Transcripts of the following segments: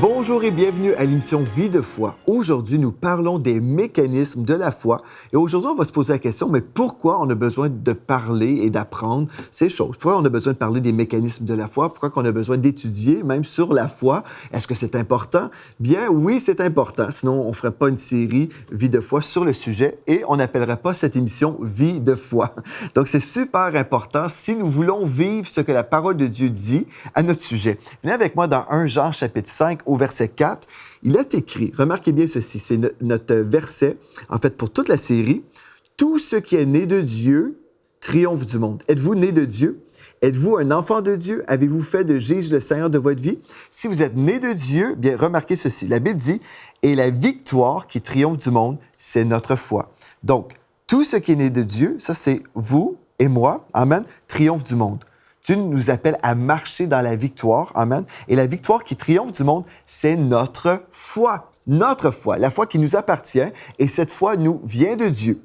Bonjour et bienvenue à l'émission Vie de foi. Aujourd'hui, nous parlons des mécanismes de la foi. Et aujourd'hui, on va se poser la question, mais pourquoi on a besoin de parler et d'apprendre ces choses? Pourquoi on a besoin de parler des mécanismes de la foi? Pourquoi on a besoin d'étudier même sur la foi? Est-ce que c'est important? Bien, oui, c'est important. Sinon, on ne ferait pas une série Vie de foi sur le sujet et on n'appellerait pas cette émission Vie de foi. Donc, c'est super important si nous voulons vivre ce que la parole de Dieu dit à notre sujet. Venez avec moi dans 1 Jean chapitre 5 au verset 4. Il est écrit, remarquez bien ceci, c'est notre verset, en fait, pour toute la série. « Tout ce qui est né de Dieu triomphe du monde. » Êtes-vous né de Dieu? Êtes-vous un enfant de Dieu? Avez-vous fait de Jésus le Seigneur de votre vie? Si vous êtes né de Dieu, bien, remarquez ceci. La Bible dit, « Et la victoire qui triomphe du monde, c'est notre foi. » Donc, tout ce qui est né de Dieu, ça c'est vous et moi, amen, triomphe du monde. Dieu nous appelle à marcher dans la victoire, amen. Et la victoire qui triomphe du monde, c'est notre foi. Notre foi, la foi qui nous appartient, et cette foi nous vient de Dieu.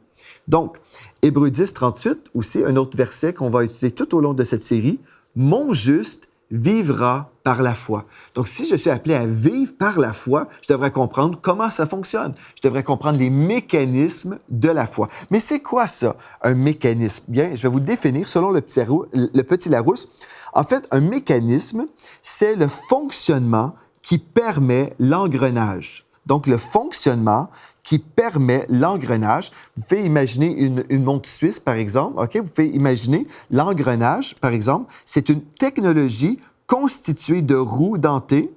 Donc, Hébreux 10, 38, aussi un autre verset qu'on va utiliser tout au long de cette série, « Mon juste vivra par la foi. » Donc, si je suis appelé à vivre par la foi, je devrais comprendre comment ça fonctionne. Je devrais comprendre les mécanismes de la foi. Mais c'est quoi ça, un mécanisme? Bien, je vais vous le définir selon le petit Larousse. En fait, un mécanisme, c'est le fonctionnement qui permet l'engrenage. Donc, le fonctionnement qui permet l'engrenage. Vous pouvez imaginer une montre suisse, par exemple. OK? Vous pouvez imaginer l'engrenage, par exemple. C'est une technologie constituée de roues dentées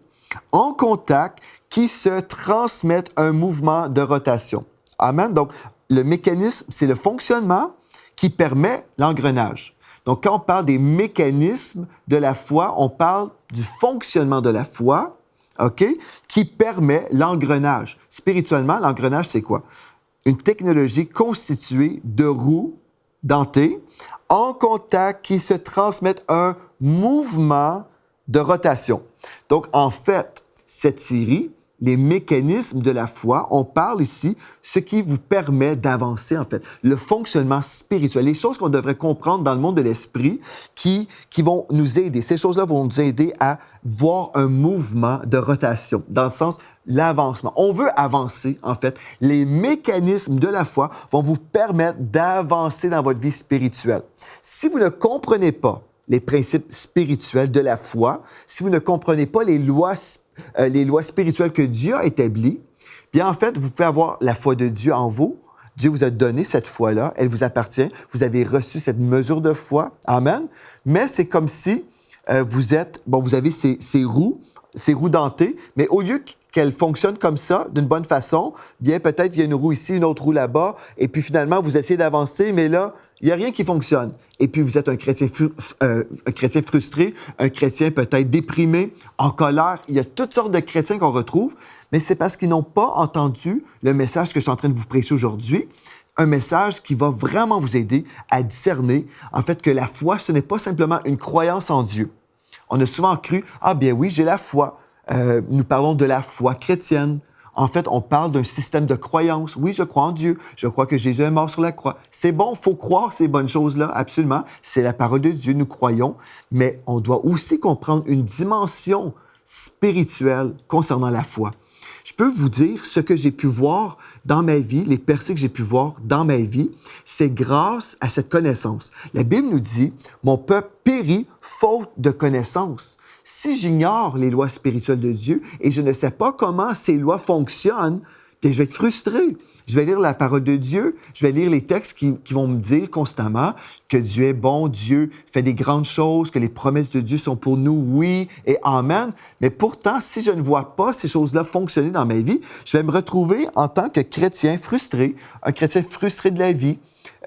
en contact qui se transmettent un mouvement de rotation. Amen? Donc, le mécanisme, c'est le fonctionnement qui permet l'engrenage. Donc, quand on parle des mécanismes de la foi, on parle du fonctionnement de la foi, OK, qui permet l'engrenage. Spirituellement, l'engrenage, c'est quoi? Une technologie constituée de roues dentées en contact qui se transmettent un mouvement de rotation. Donc, en fait, cette série, les mécanismes de la foi, on parle ici ce qui vous permet d'avancer, en fait, le fonctionnement spirituel, les choses qu'on devrait comprendre dans le monde de l'esprit qui vont nous aider. Ces choses-là vont nous aider à voir un mouvement de rotation, dans le sens l'avancement. On veut avancer, en fait. Les mécanismes de la foi vont vous permettre d'avancer dans votre vie spirituelle. Si vous ne comprenez pas les principes spirituels de la foi, si vous ne comprenez pas les lois spirituelles que Dieu a établies, bien en fait, vous pouvez avoir la foi de Dieu en vous. Dieu vous a donné cette foi-là, elle vous appartient. Vous avez reçu cette mesure de foi. Amen. Mais c'est comme si vous avez ces roues dentées, mais au lieu qu'elles fonctionnent comme ça, d'une bonne façon, bien peut-être il y a une roue ici, une autre roue là-bas, et puis finalement, vous essayez d'avancer, mais là, il n'y a rien qui fonctionne. Et puis, vous êtes un chrétien frustré, un chrétien peut-être déprimé, en colère. Il y a toutes sortes de chrétiens qu'on retrouve, mais c'est parce qu'ils n'ont pas entendu le message que je suis en train de vous prêcher aujourd'hui, un message qui va vraiment vous aider à discerner, en fait, que la foi, ce n'est pas simplement une croyance en Dieu. On a souvent cru, « Ah bien oui, j'ai la foi. » Nous parlons de la foi chrétienne. En fait, on parle d'un système de croyance. Oui, je crois en Dieu. Je crois que Jésus est mort sur la croix. C'est bon, il faut croire ces bonnes choses-là, absolument. C'est la parole de Dieu, nous croyons. Mais on doit aussi comprendre une dimension spirituelle concernant la foi. Je peux vous dire ce que j'ai pu voir dans ma vie, les percées que j'ai pu voir dans ma vie, c'est grâce à cette connaissance. La Bible nous dit, « Mon peuple périt faute de connaissance. » Si j'ignore les lois spirituelles de Dieu et je ne sais pas comment ces lois fonctionnent, bien, je vais être frustré. Je vais lire la parole de Dieu, je vais lire les textes qui vont me dire constamment que Dieu est bon, Dieu fait des grandes choses, que les promesses de Dieu sont pour nous, oui et amen. Mais pourtant, si je ne vois pas ces choses-là fonctionner dans ma vie, je vais me retrouver en tant que chrétien frustré, un chrétien frustré de la vie.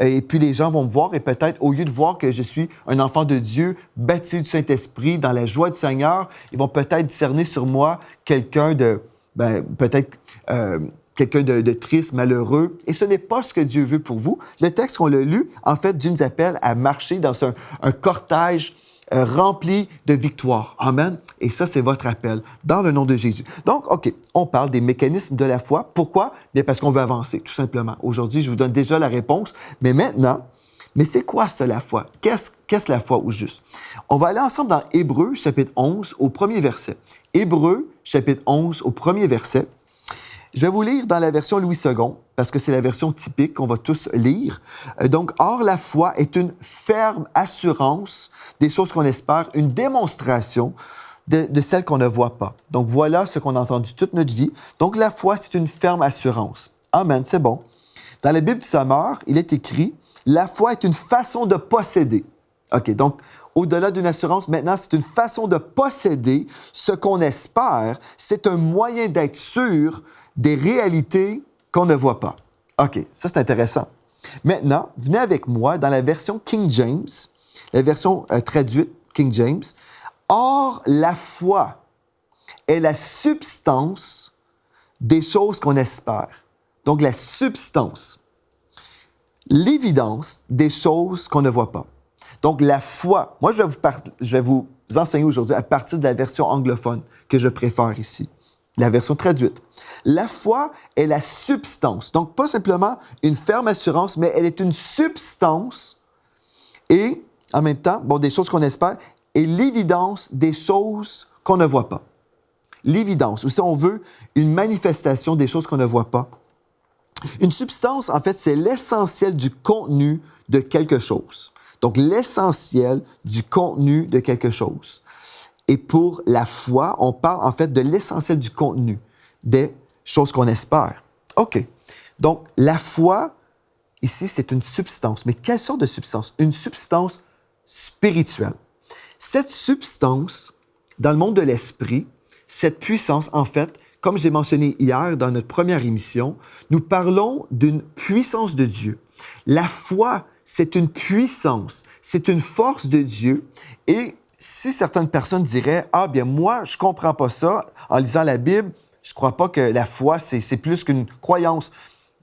Et puis les gens vont me voir et peut-être, au lieu de voir que je suis un enfant de Dieu, baptisé du Saint-Esprit, dans la joie du Seigneur, ils vont peut-être discerner sur moi quelqu'un de triste, malheureux. Et ce n'est pas ce que Dieu veut pour vous. Le texte qu'on l'a lu, en fait, Dieu nous appelle à marcher dans un cortège rempli de victoire. Amen. Et ça, c'est votre appel, dans le nom de Jésus. Donc, OK, on parle des mécanismes de la foi. Pourquoi? Bien, parce qu'on veut avancer, tout simplement. Aujourd'hui, je vous donne déjà la réponse. Mais maintenant, Mais c'est quoi ça, la foi? Qu'est-ce la foi au juste? On va aller ensemble dans Hébreux, chapitre 11, au premier verset. Hébreux, chapitre 11, au premier verset. Je vais vous lire dans la version Louis II, parce que c'est la version typique qu'on va tous lire. Donc, or, la foi est une ferme assurance des choses qu'on espère, une démonstration de celles qu'on ne voit pas. Donc, voilà ce qu'on a entendu toute notre vie. Donc, la foi, c'est une ferme assurance. Amen, c'est bon. Dans la Bible du Sommeur, il est écrit « La foi est une façon de posséder ». OK, donc, au-delà d'une assurance, maintenant, c'est une façon de posséder ce qu'on espère. C'est un moyen d'être sûr des réalités qu'on ne voit pas. OK, ça, c'est intéressant. Maintenant, venez avec moi dans la version King James, la version traduite King James. « Or, la foi est la substance des choses qu'on espère. » Donc, la substance, l'évidence des choses qu'on ne voit pas. Donc, la foi, moi, je vais vous enseigner aujourd'hui à partir de la version anglophone que je préfère ici, la version traduite. La foi est la substance, donc pas simplement une ferme assurance, mais elle est une substance et, en même temps, bon, des choses qu'on espère, et l'évidence des choses qu'on ne voit pas. L'évidence, ou si on veut, une manifestation des choses qu'on ne voit pas. Une substance, en fait, c'est l'essentiel du contenu de quelque chose. Donc, l'essentiel du contenu de quelque chose. Et pour la foi, on parle en fait de l'essentiel du contenu des choses qu'on espère. OK. Donc, la foi, ici, c'est une substance. Mais quelle sorte de substance? Une substance spirituelle. Cette substance, dans le monde de l'esprit, cette puissance, en fait, comme j'ai mentionné hier dans notre première émission, nous parlons d'une puissance de Dieu. La foi, c'est une puissance, c'est une force de Dieu. Et si certaines personnes diraient, « Ah, bien, moi, je comprends pas ça. En lisant la Bible, je crois pas que la foi, c'est plus qu'une croyance.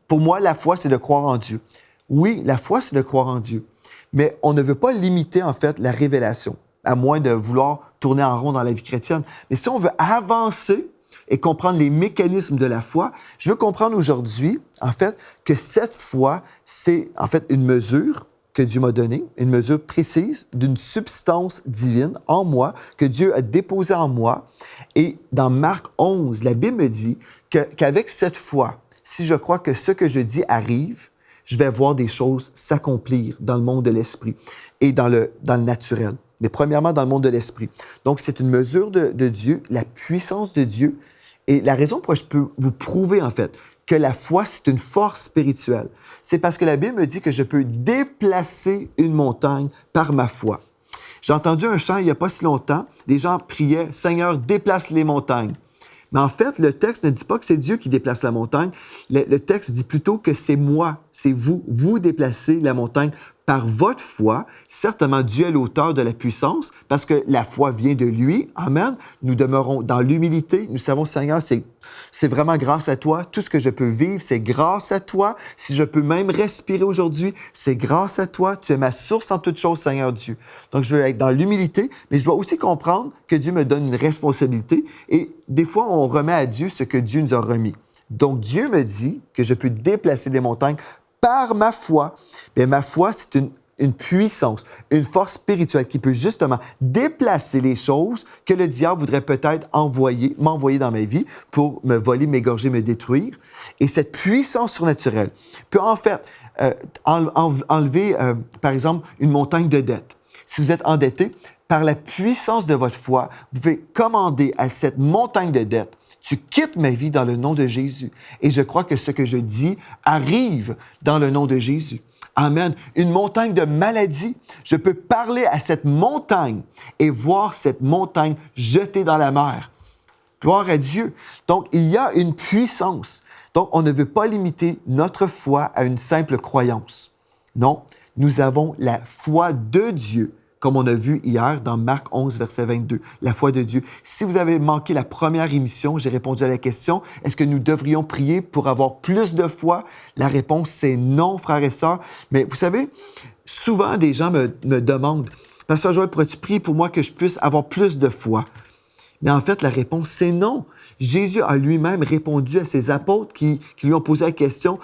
Pour moi, la foi, c'est de croire en Dieu. » Oui, la foi, c'est de croire en Dieu. Mais on ne veut pas limiter, en fait, la révélation, à moins de vouloir tourner en rond dans la vie chrétienne. Mais si on veut avancer et comprendre les mécanismes de la foi, je veux comprendre aujourd'hui, en fait, que cette foi, c'est en fait une mesure que Dieu m'a donnée, une mesure précise d'une substance divine en moi, que Dieu a déposée en moi. Et dans Marc 11, la Bible me dit qu'avec cette foi, si je crois que ce que je dis arrive, je vais voir des choses s'accomplir dans le monde de l'esprit et dans le naturel. Mais premièrement, dans le monde de l'esprit. Donc, c'est une mesure de Dieu, la puissance de Dieu. Et la raison pourquoi je peux vous prouver, en fait, que la foi, c'est une force spirituelle, c'est parce que la Bible me dit que je peux déplacer une montagne par ma foi. J'ai entendu un chant il n'y a pas si longtemps, les gens priaient « Seigneur, déplace les montagnes ». Mais en fait, le texte ne dit pas que c'est Dieu qui déplace la montagne. Le texte dit plutôt que c'est moi, c'est vous. Vous déplacez la montagne par votre foi. Certainement, Dieu est l'auteur de la puissance parce que la foi vient de lui. Amen. Nous demeurons dans l'humilité. Nous savons, Seigneur, c'est vraiment grâce à toi. Tout ce que je peux vivre, c'est grâce à toi. Si je peux même respirer aujourd'hui, c'est grâce à toi. Tu es ma source en toutes choses, Seigneur Dieu. Donc, je veux être dans l'humilité, mais je dois aussi comprendre que Dieu me donne une responsabilité. Et des fois, on remet à Dieu ce que Dieu nous a remis. Donc, Dieu me dit que je peux déplacer des montagnes par ma foi. Bien, ma foi, c'est une puissance, une force spirituelle qui peut justement déplacer les choses que le diable voudrait peut-être m'envoyer dans ma vie pour me voler, m'égorger, me détruire. Et cette puissance surnaturelle peut en fait enlever, par exemple, une montagne de dettes. Si vous êtes endetté, par la puissance de votre foi, vous pouvez commander à cette montagne de dettes: tu quittes ma vie dans le nom de Jésus. Et je crois que ce que je dis arrive dans le nom de Jésus. Amen. Une montagne de maladie, je peux parler à cette montagne et voir cette montagne jetée dans la mer. Gloire à Dieu. Donc, il y a une puissance. Donc, on ne veut pas limiter notre foi à une simple croyance. Non, nous avons la foi de Dieu, comme on a vu hier dans Marc 11, verset 22, la foi de Dieu. Si vous avez manqué la première émission, j'ai répondu à la question, est-ce que nous devrions prier pour avoir plus de foi? La réponse, c'est non, frères et sœurs. Mais vous savez, souvent, des gens me demandent, « Pasteur Joël, pourrais-tu prier pour moi que je puisse avoir plus de foi? » Mais en fait, la réponse, c'est non. Jésus a lui-même répondu à ses apôtres qui lui ont posé la question,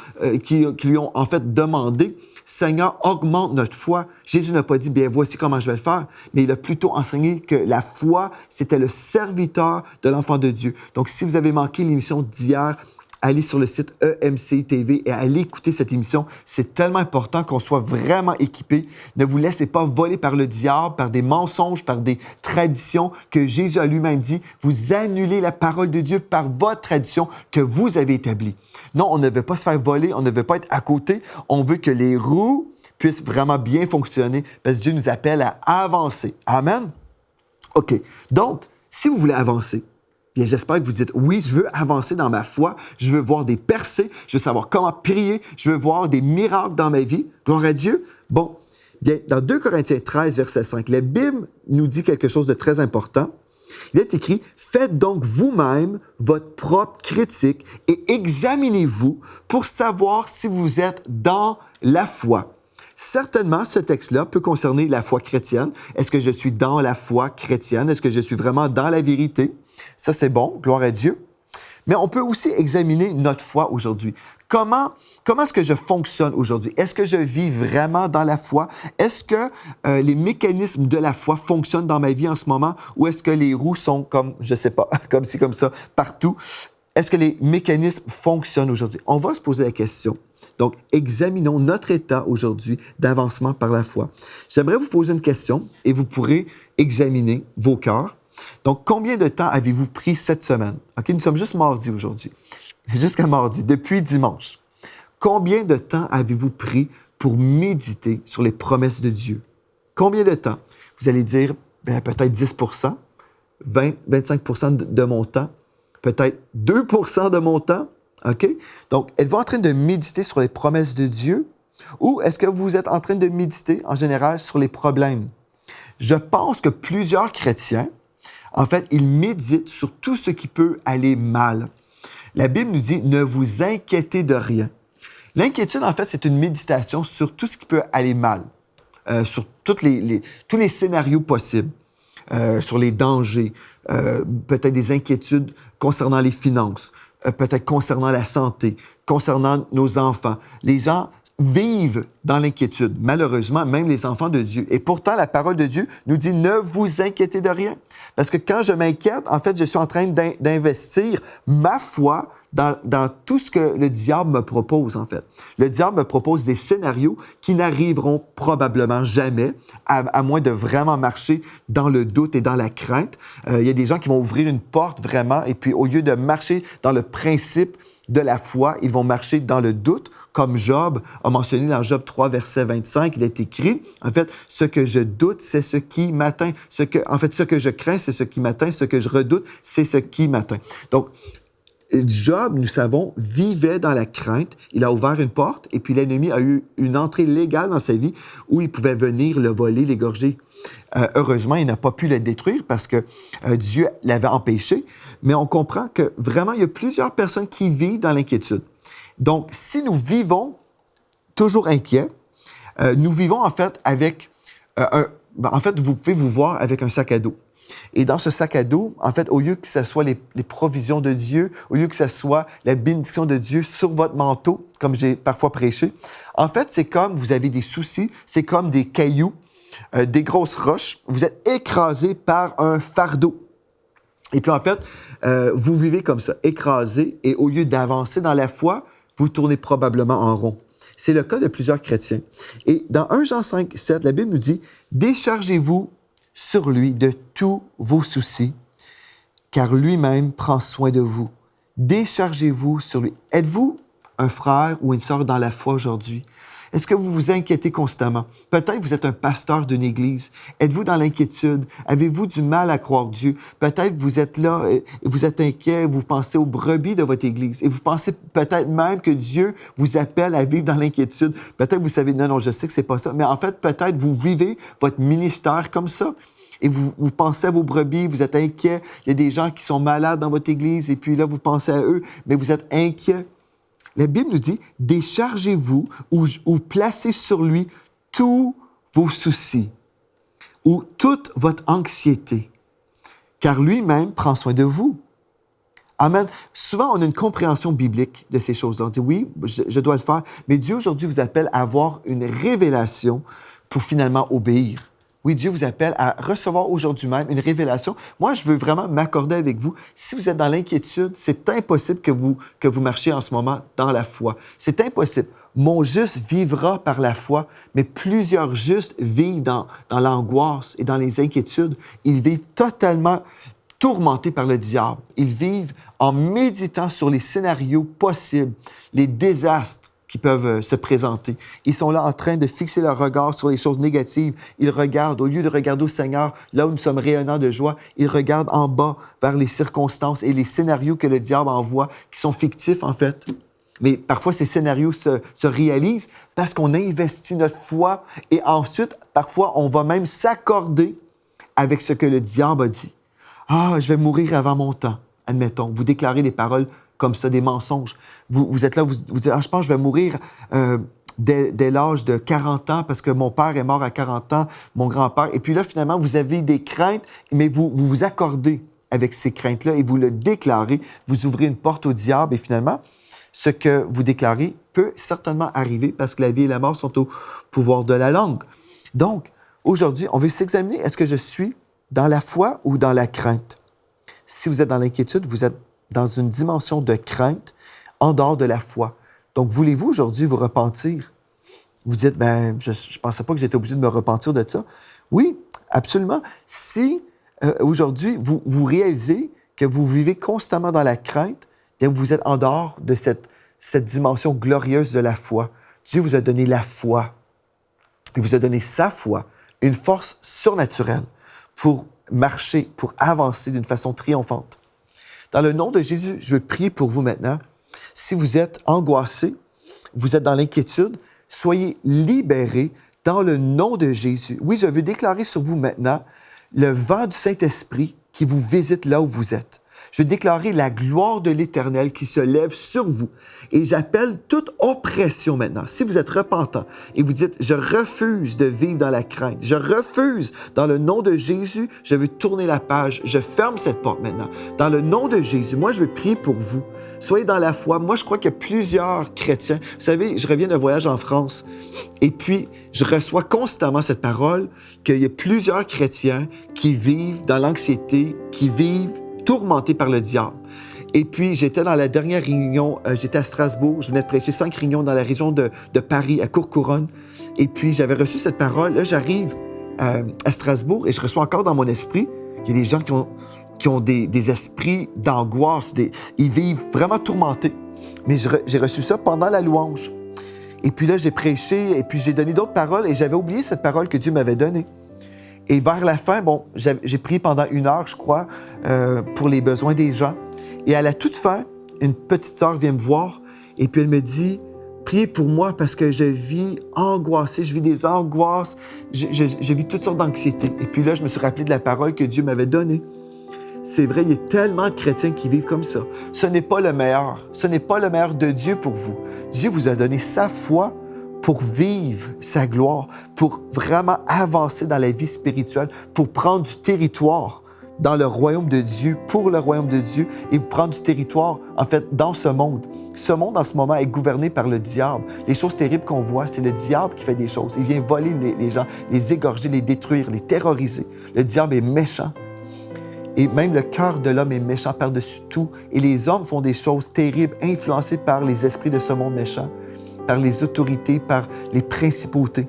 qui lui ont en fait demandé, Seigneur, augmente notre foi. Jésus n'a pas dit, bien, voici comment je vais le faire, mais il a plutôt enseigné que la foi, c'était le serviteur de l'enfant de Dieu. Donc, si vous avez manqué l'émission d'hier, allez sur le site EMC TV et allez écouter cette émission. C'est tellement important qu'on soit vraiment équipé. Ne vous laissez pas voler par le diable, par des mensonges, par des traditions que Jésus a lui-même dit. Vous annulez la parole de Dieu par votre tradition que vous avez établie. Non, on ne veut pas se faire voler, on ne veut pas être à côté. On veut que les roues puissent vraiment bien fonctionner parce que Dieu nous appelle à avancer. Amen? OK. Donc, si vous voulez avancer, bien, j'espère que vous dites, oui, je veux avancer dans ma foi, je veux voir des percées, je veux savoir comment prier, je veux voir des miracles dans ma vie. Gloire à Dieu. Bon, bien, dans 2 Corinthiens 13, verset 5, la Bible nous dit quelque chose de très important. Il est écrit, « Faites donc vous-même votre propre critique et examinez-vous pour savoir si vous êtes dans la foi. » Certainement, ce texte-là peut concerner la foi chrétienne. Est-ce que je suis dans la foi chrétienne? Est-ce que je suis vraiment dans la vérité? Ça, c'est bon, gloire à Dieu. Mais on peut aussi examiner notre foi aujourd'hui. Comment est-ce que je fonctionne aujourd'hui? Est-ce que je vis vraiment dans la foi? Est-ce que les mécanismes de la foi fonctionnent dans ma vie en ce moment? Ou est-ce que les roues sont comme, je sais pas, comme ci, comme ça, partout? Est-ce que les mécanismes fonctionnent aujourd'hui? On va se poser la question. Donc, examinons notre état aujourd'hui d'avancement par la foi. J'aimerais vous poser une question et vous pourrez examiner vos cœurs. Donc, combien de temps avez-vous pris cette semaine? OK, nous sommes juste mardi aujourd'hui. Jusqu'à mardi, depuis dimanche. Combien de temps avez-vous pris pour méditer sur les promesses de Dieu? Combien de temps? Vous allez dire, bien, peut-être 10 20, 25 de mon temps, peut-être 2 de mon temps. OK? Donc, êtes-vous en train de méditer sur les promesses de Dieu ou est-ce que vous êtes en train de méditer en général sur les problèmes? Je pense que plusieurs chrétiens, en fait, ils méditent sur tout ce qui peut aller mal. La Bible nous dit « Ne vous inquiétez de rien ». L'inquiétude, en fait, c'est une méditation sur tout ce qui peut aller mal, sur tous les scénarios possibles. Sur les dangers, peut-être des inquiétudes concernant les finances, peut-être concernant la santé, concernant nos enfants. Les gens vivent dans l'inquiétude, malheureusement, même les enfants de Dieu. Et pourtant, la parole de Dieu nous dit « Ne vous inquiétez de rien ». Parce que quand je m'inquiète, en fait, je suis en train d'investir ma foi dans tout ce que le diable me propose, en fait. Le diable me propose des scénarios qui n'arriveront probablement jamais, à moins de vraiment marcher dans le doute et dans la crainte. Il y a des gens qui vont ouvrir une porte vraiment, et puis au lieu de marcher dans le principe de la foi, ils vont marcher dans le doute, comme Job a mentionné dans Job 3, verset 25, il est écrit, en fait, « Ce que je doute, c'est ce qui m'atteint. Ce que je crains, c'est ce qui m'atteint. Ce que je redoute, c'est ce qui m'atteint. » Donc, Job, nous savons, vivait dans la crainte. Il a ouvert une porte et puis l'ennemi a eu une entrée légale dans sa vie où il pouvait venir le voler, l'égorger. Heureusement, il n'a pas pu le détruire parce que Dieu l'avait empêché. Mais on comprend que vraiment, il y a plusieurs personnes qui vivent dans l'inquiétude. Donc, si nous vivons toujours inquiets, nous vivons en fait avec en fait, vous pouvez vous voir avec un sac à dos. Et dans ce sac à dos, en fait, au lieu que ce soit les provisions de Dieu, au lieu que ce soit la bénédiction de Dieu sur votre manteau, comme j'ai parfois prêché, en fait, c'est comme vous avez des soucis, c'est comme des cailloux, des grosses roches. Vous êtes écrasé par un fardeau. Et puis, en fait, vous vivez comme ça, écrasé, et au lieu d'avancer dans la foi, vous tournez probablement en rond. C'est le cas de plusieurs chrétiens. Et dans 1 Jean 5, 7, la Bible nous dit « Déchargez-vous sur lui de tous vos soucis, car lui-même prend soin de vous. Déchargez-vous sur lui. » Êtes-vous un frère ou une sœur dans la foi aujourd'hui? Est-ce que vous vous inquiétez constamment? Peut-être vous êtes un pasteur d'une église. Êtes-vous dans l'inquiétude? Avez-vous du mal à croire Dieu? Peut-être vous êtes là, vous êtes inquiet, vous pensez aux brebis de votre église et vous pensez peut-être même que Dieu vous appelle à vivre dans l'inquiétude. Peut-être vous savez, non, je sais que c'est pas ça, mais en fait, peut-être vous vivez votre ministère comme ça. Et vous pensez à vos brebis, vous êtes inquiet. Il y a des gens qui sont malades dans votre église et puis là, vous pensez à eux, mais vous êtes inquiet. La Bible nous dit, déchargez-vous ou placez sur lui tous vos soucis ou toute votre anxiété, car lui-même prend soin de vous. Amen. Souvent, on a une compréhension biblique de ces choses-là. On dit, oui, je dois le faire, mais Dieu aujourd'hui vous appelle à avoir une révélation pour finalement obéir. Oui, Dieu vous appelle à recevoir aujourd'hui même une révélation. Moi, je veux vraiment m'accorder avec vous. Si vous êtes dans l'inquiétude, c'est impossible que vous marchiez en ce moment dans la foi. C'est impossible. Mon juste vivra par la foi, mais plusieurs justes vivent dans l'angoisse et dans les inquiétudes. Ils vivent totalement tourmentés par le diable. Ils vivent en méditant sur les scénarios possibles, les désastres qui peuvent se présenter. Ils sont là en train de fixer leur regard sur les choses négatives. Ils regardent, au lieu de regarder au Seigneur, là où nous sommes rayonnants de joie, ils regardent en bas vers les circonstances et les scénarios que le diable envoie, qui sont fictifs en fait. Mais parfois, ces scénarios se réalisent parce qu'on a investi notre foi et ensuite, parfois, on va même s'accorder avec ce que le diable a dit. Ah, je vais mourir avant mon temps, admettons. Vous déclarez des paroles comme ça, des mensonges. Vous êtes là, vous dites, ah, je pense que je vais mourir dès l'âge de 40 ans parce que mon père est mort à 40 ans, mon grand-père. Et puis là, finalement, vous avez des craintes, mais vous accordez avec ces craintes-là et vous le déclarez. Vous ouvrez une porte au diable et finalement, ce que vous déclarez peut certainement arriver parce que la vie et la mort sont au pouvoir de la langue. Donc, aujourd'hui, on veut s'examiner, est-ce que je suis dans la foi ou dans la crainte? Si vous êtes dans l'inquiétude, vous êtes dans une dimension de crainte en dehors de la foi. Donc, voulez-vous aujourd'hui vous repentir? Vous dites, ben, je ne pensais pas que j'étais obligé de me repentir de ça. Oui, absolument. Si aujourd'hui, vous réalisez que vous vivez constamment dans la crainte, bien, vous êtes en dehors de cette dimension glorieuse de la foi. Dieu vous a donné la foi. Il vous a donné sa foi, une force surnaturelle pour marcher, pour avancer d'une façon triomphante. Dans le nom de Jésus, je veux prier pour vous maintenant. Si vous êtes angoissé, vous êtes dans l'inquiétude, soyez libérés dans le nom de Jésus. Oui, je veux déclarer sur vous maintenant le vent du Saint-Esprit qui vous visite là où vous êtes. Je veux déclarer la gloire de l'Éternel qui se lève sur vous. Et j'appelle toute oppression maintenant. Si vous êtes repentant et vous dites, je refuse de vivre dans la crainte, je refuse, dans le nom de Jésus, je veux tourner la page, je ferme cette porte maintenant. Dans le nom de Jésus, moi, je veux prier pour vous. Soyez dans la foi. Moi, je crois qu'il y a plusieurs chrétiens. Vous savez, je reviens d'un voyage en France et puis je reçois constamment cette parole qu'il y a plusieurs chrétiens qui vivent dans l'anxiété, qui vivent tourmentés par le diable. Et puis, j'étais dans la dernière réunion, j'étais à Strasbourg, je venais de prêcher 5 réunions dans la région de Paris, à Courcouronnes. Et puis, j'avais reçu cette parole. Là, j'arrive à Strasbourg et je reçois encore dans mon esprit qu'il y a des gens qui ont des esprits d'angoisse, ils vivent vraiment tourmentés. Mais j'ai reçu ça pendant la louange. Et puis là, j'ai prêché et puis j'ai donné d'autres paroles et j'avais oublié cette parole que Dieu m'avait donnée. Et vers la fin, bon, j'ai prié pendant 1 heure, je crois, pour les besoins des gens. Et à la toute fin, une petite sœur vient me voir et puis elle me dit, priez pour moi parce que je vis angoissée, je vis des angoisses, je vis toutes sortes d'anxiétés. Et puis là, je me suis rappelé de la parole que Dieu m'avait donnée. C'est vrai, il y a tellement de chrétiens qui vivent comme ça. Ce n'est pas le meilleur. Ce n'est pas le meilleur de Dieu pour vous. Dieu vous a donné sa foi pour vivre sa gloire, pour vraiment avancer dans la vie spirituelle, pour prendre du territoire dans le royaume de Dieu, pour le royaume de Dieu, et prendre du territoire, en fait, dans ce monde. Ce monde, en ce moment, est gouverné par le diable. Les choses terribles qu'on voit, c'est le diable qui fait des choses. Il vient voler les gens, les égorger, les détruire, les terroriser. Le diable est méchant. Et même le cœur de l'homme est méchant par-dessus tout. Et les hommes font des choses terribles, influencés par les esprits de ce monde méchant, par les autorités, par les principautés.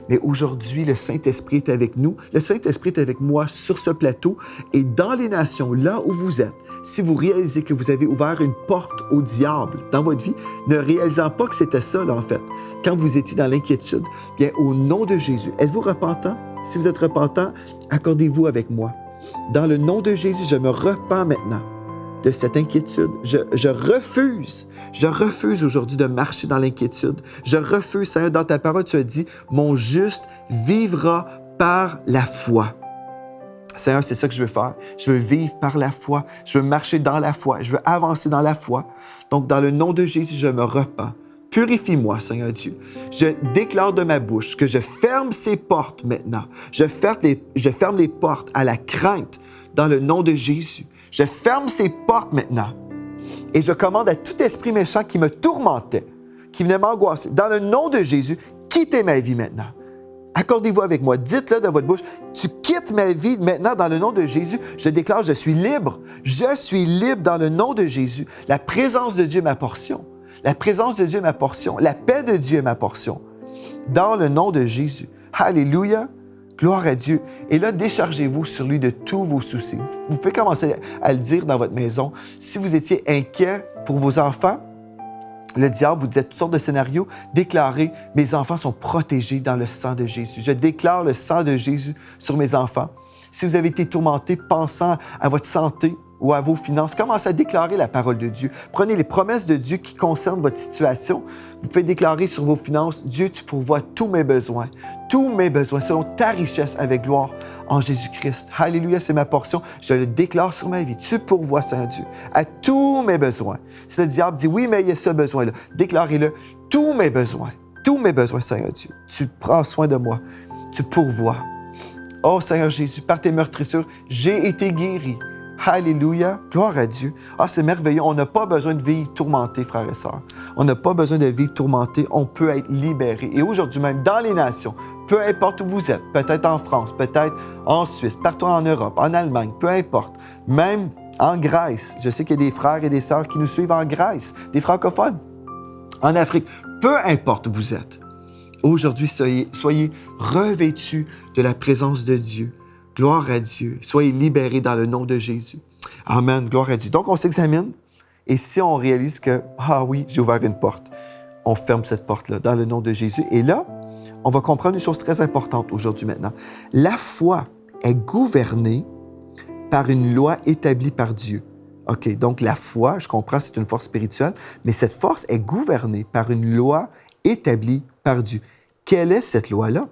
Mais aujourd'hui, le Saint-Esprit est avec nous. Le Saint-Esprit est avec moi sur ce plateau et dans les nations, là où vous êtes. Si vous réalisez que vous avez ouvert une porte au diable dans votre vie, ne réalisant pas que c'était ça, là, en fait, quand vous étiez dans l'inquiétude, bien, au nom de Jésus, êtes-vous repentant? Si vous êtes repentant, accordez-vous avec moi. Dans le nom de Jésus, je me repens maintenant de cette inquiétude. Je refuse aujourd'hui de marcher dans l'inquiétude. Je refuse, Seigneur, dans ta parole, tu as dit, mon juste vivra par la foi. Seigneur, c'est ça que je veux faire. Je veux vivre par la foi. Je veux marcher dans la foi. Je veux avancer dans la foi. Donc, dans le nom de Jésus, je me repens. Purifie-moi, Seigneur Dieu. Je déclare de ma bouche que je ferme ces portes maintenant. Je ferme les portes à la crainte dans le nom de Jésus. Je ferme ces portes maintenant et je commande à tout esprit méchant qui me tourmentait, qui venait m'angoisser, dans le nom de Jésus, quittez ma vie maintenant. Accordez-vous avec moi, dites-le de votre bouche, tu quittes ma vie maintenant dans le nom de Jésus. Je déclare, je suis libre. Je suis libre dans le nom de Jésus. La présence de Dieu est ma portion. La présence de Dieu est ma portion. La paix de Dieu est ma portion. Dans le nom de Jésus. Alléluia. Gloire à Dieu. Et là, déchargez-vous sur lui de tous vos soucis. Vous pouvez commencer à le dire dans votre maison. Si vous étiez inquiet pour vos enfants, le diable vous disait toutes sortes de scénarios. Déclarez, mes enfants sont protégés dans le sang de Jésus. Je déclare le sang de Jésus sur mes enfants. Si vous avez été tourmenté pensant à votre santé ou à vos finances, commencez à déclarer la parole de Dieu. Prenez les promesses de Dieu qui concernent votre situation. Vous pouvez déclarer sur vos finances, Dieu, tu pourvois tous mes besoins selon ta richesse avec gloire en Jésus-Christ. Alléluia, c'est ma portion. Je le déclare sur ma vie. Tu pourvois, Saint-Dieu, à tous mes besoins. Si le diable dit, oui, mais il y a ce besoin-là, déclarez-le, tous mes besoins, Saint-Dieu. Tu prends soin de moi, tu pourvois. Oh, Seigneur Jésus, par tes meurtrissures, j'ai été guéri. Alléluia, gloire à Dieu. Ah, c'est merveilleux. On n'a pas besoin de vivre tourmenté, frères et sœurs. On n'a pas besoin de vivre tourmenté. On peut être libéré. Et aujourd'hui même, dans les nations, peu importe où vous êtes, peut-être en France, peut-être en Suisse, partout en Europe, en Allemagne, peu importe, même en Grèce. Je sais qu'il y a des frères et des sœurs qui nous suivent en Grèce, des francophones, en Afrique. Peu importe où vous êtes. Aujourd'hui, soyez revêtus de la présence de Dieu. Gloire à Dieu. Soyez libérés dans le nom de Jésus. Amen. Gloire à Dieu. Donc, on s'examine. Et si on réalise que, ah oui, j'ai ouvert une porte, on ferme cette porte-là dans le nom de Jésus. Et là, on va comprendre une chose très importante aujourd'hui maintenant. La foi est gouvernée par une loi établie par Dieu. OK, donc la foi, je comprends, c'est une force spirituelle, mais cette force est gouvernée par une loi établie par Dieu. Quelle est cette loi-là?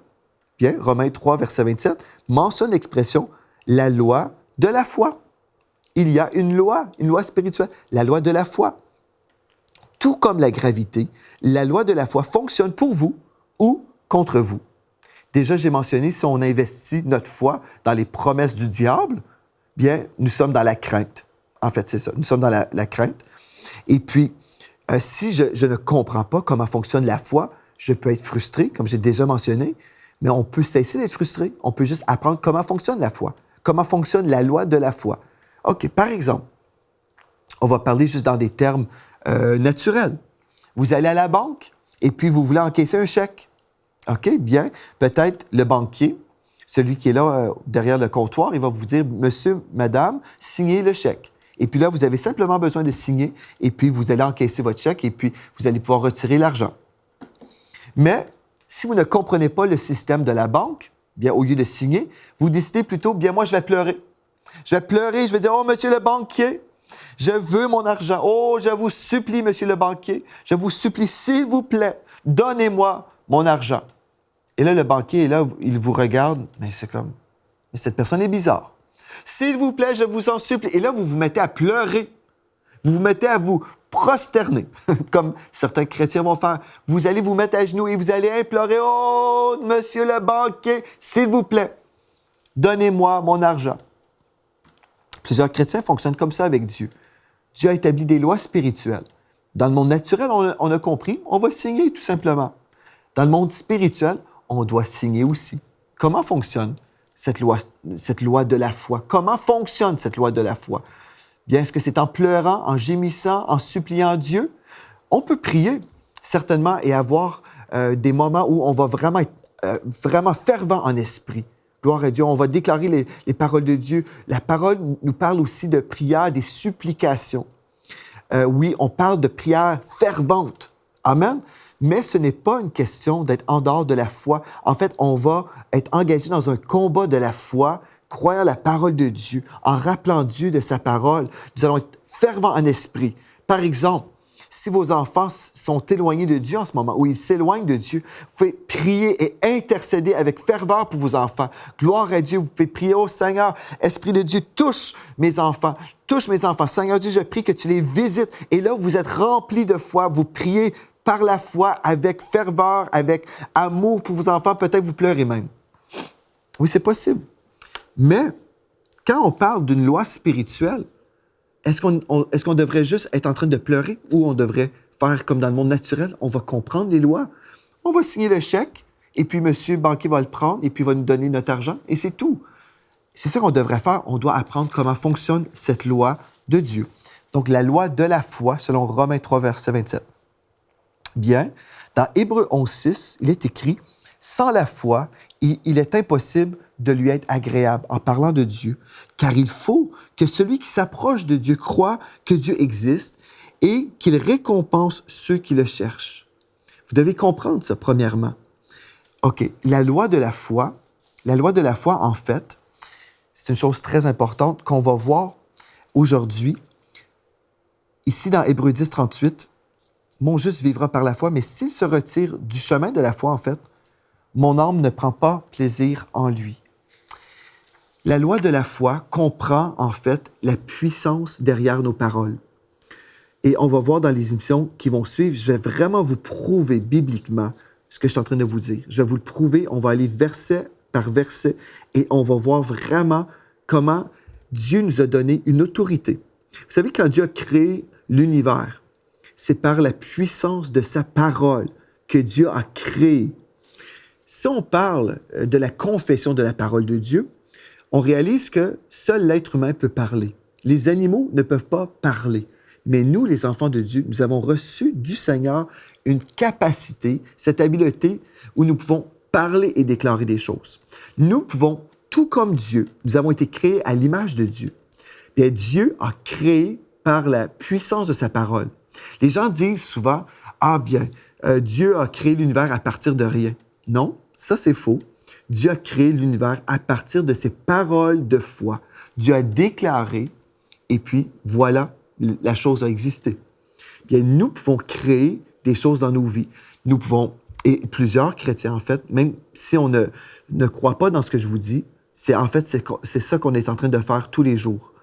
Bien, Romains 3, verset 27, mentionne l'expression « la loi de la foi ». Il y a une loi spirituelle, la loi de la foi. Tout comme la gravité, la loi de la foi fonctionne pour vous ou contre vous. Déjà, j'ai mentionné, si on investit notre foi dans les promesses du diable, bien, nous sommes dans la crainte. En fait, c'est ça, nous sommes dans la crainte. Et puis, si je ne comprends pas comment fonctionne la foi, je peux être frustré, comme j'ai déjà mentionné, mais on peut cesser d'être frustré. On peut juste apprendre comment fonctionne la foi, comment fonctionne la loi de la foi. OK, par exemple, on va parler juste dans des termes naturels. Vous allez à la banque et puis vous voulez encaisser un chèque. OK, bien, peut-être le banquier, celui qui est là derrière le comptoir, il va vous dire, monsieur, madame, signez le chèque. Et puis là, vous avez simplement besoin de signer et puis vous allez encaisser votre chèque et puis vous allez pouvoir retirer l'argent. Mais si vous ne comprenez pas le système de la banque, bien, au lieu de signer, vous décidez plutôt, bien, moi, je vais pleurer. Je vais pleurer, je vais dire, oh, monsieur le banquier, je veux mon argent. Oh, je vous supplie, monsieur le banquier, je vous supplie, s'il vous plaît, donnez-moi mon argent. Et là, le banquier est là, il vous regarde, mais c'est comme, mais cette personne est bizarre. S'il vous plaît, je vous en supplie. Et là, vous vous mettez à pleurer. Vous vous mettez à vous prosterner, comme certains chrétiens vont faire. Vous allez vous mettre à genoux et vous allez implorer, « Oh, monsieur le banquier, s'il vous plaît, donnez-moi mon argent. » Plusieurs chrétiens fonctionnent comme ça avec Dieu. Dieu a établi des lois spirituelles. Dans le monde naturel, on a compris, on va signer tout simplement. Dans le monde spirituel, on doit signer aussi. Comment fonctionne cette loi de la foi? Comment fonctionne cette loi de la foi? Bien, est-ce que c'est en pleurant, en gémissant, en suppliant Dieu? On peut prier, certainement, et avoir des moments où on va vraiment être vraiment fervent en esprit. Gloire à Dieu, on va déclarer les paroles de Dieu. La parole nous parle aussi de prières, des supplications. Oui, on parle de prières ferventes. Amen. Mais ce n'est pas une question d'être en dehors de la foi. En fait, on va être engagé dans un combat de la foi, croyant la parole de Dieu, en rappelant Dieu de sa parole. Nous allons être fervents en esprit. Par exemple, si vos enfants sont éloignés de Dieu en ce moment, ou ils s'éloignent de Dieu, vous pouvez prier et intercéder avec ferveur pour vos enfants. Gloire à Dieu, vous pouvez prier, « Oh Seigneur, Esprit de Dieu, touche mes enfants, touche mes enfants. Seigneur Dieu, je prie que tu les visites. » Et là, vous êtes remplis de foi, vous priez par la foi, avec ferveur, avec amour pour vos enfants. Peut-être vous pleurez même. Oui, c'est possible. Mais quand on parle d'une loi spirituelle, est-ce qu'on devrait juste être en train de pleurer ou on devrait faire comme dans le monde naturel? On va comprendre les lois, on va signer le chèque, et puis monsieur banquier va le prendre, et puis va nous donner notre argent, et c'est tout. C'est ça qu'on devrait faire. On doit apprendre comment fonctionne cette loi de Dieu. Donc, la loi de la foi, selon Romains 3, verset 27. Bien, dans Hébreux 11, 6, il est écrit « Sans la foi, il est impossible de lui être agréable en parlant de Dieu, car il faut que celui qui s'approche de Dieu croit que Dieu existe et qu'il récompense ceux qui le cherchent. » Vous devez comprendre ça, premièrement. OK, la loi de la foi, en fait, c'est une chose très importante qu'on va voir aujourd'hui. Ici, dans Hébreux 10, 38, « Mon juste vivra par la foi, mais s'il se retire du chemin de la foi, en fait, mon âme ne prend pas plaisir en lui. » La loi de la foi comprend, en fait, la puissance derrière nos paroles. Et on va voir dans les émissions qui vont suivre, je vais vraiment vous prouver bibliquement ce que je suis en train de vous dire. Je vais vous le prouver, on va aller verset par verset et on va voir vraiment comment Dieu nous a donné une autorité. Vous savez, quand Dieu a créé l'univers, c'est par la puissance de sa parole que Dieu a créé. Si on parle de la confession de la parole de Dieu, on réalise que seul l'être humain peut parler. Les animaux ne peuvent pas parler. Mais nous, les enfants de Dieu, nous avons reçu du Seigneur une capacité, cette habileté où nous pouvons parler et déclarer des choses. Nous pouvons, tout comme Dieu, nous avons été créés à l'image de Dieu. Bien, Dieu a créé par la puissance de sa parole. Les gens disent souvent, « Ah bien, Dieu a créé l'univers à partir de rien. » Non, ça c'est faux. Dieu a créé l'univers à partir de ses paroles de foi. Dieu a déclaré, et puis voilà, la chose a existé. Bien, nous pouvons créer des choses dans nos vies. Nous pouvons, et plusieurs chrétiens, en fait, même si on ne croit pas dans ce que je vous dis, c'est ça qu'on est en train de faire tous les jours.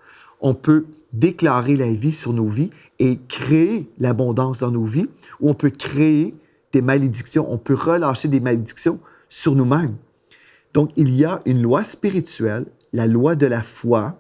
On peut déclarer la vie sur nos vies et créer l'abondance dans nos vies, ou on peut créer des malédictions, on peut relâcher des malédictions sur nous-mêmes. Donc, il y a une loi spirituelle, la loi de la foi,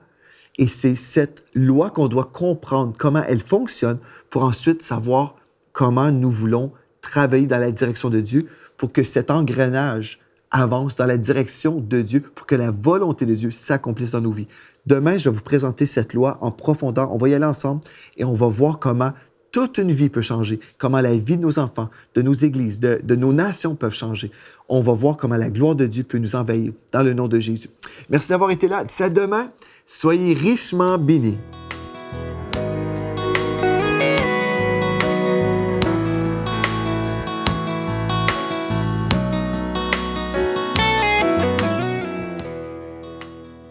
et c'est cette loi qu'on doit comprendre, comment elle fonctionne, pour ensuite savoir comment nous voulons travailler dans la direction de Dieu pour que cet engrenage avance dans la direction de Dieu, pour que la volonté de Dieu s'accomplisse dans nos vies. Demain, je vais vous présenter cette loi en profondeur. On va y aller ensemble et on va voir comment toute une vie peut changer, comment la vie de nos enfants, de nos églises, de nos nations peuvent changer. On va voir comment la gloire de Dieu peut nous envahir dans le nom de Jésus. Merci d'avoir été là. D'ici à demain, soyez richement bénis.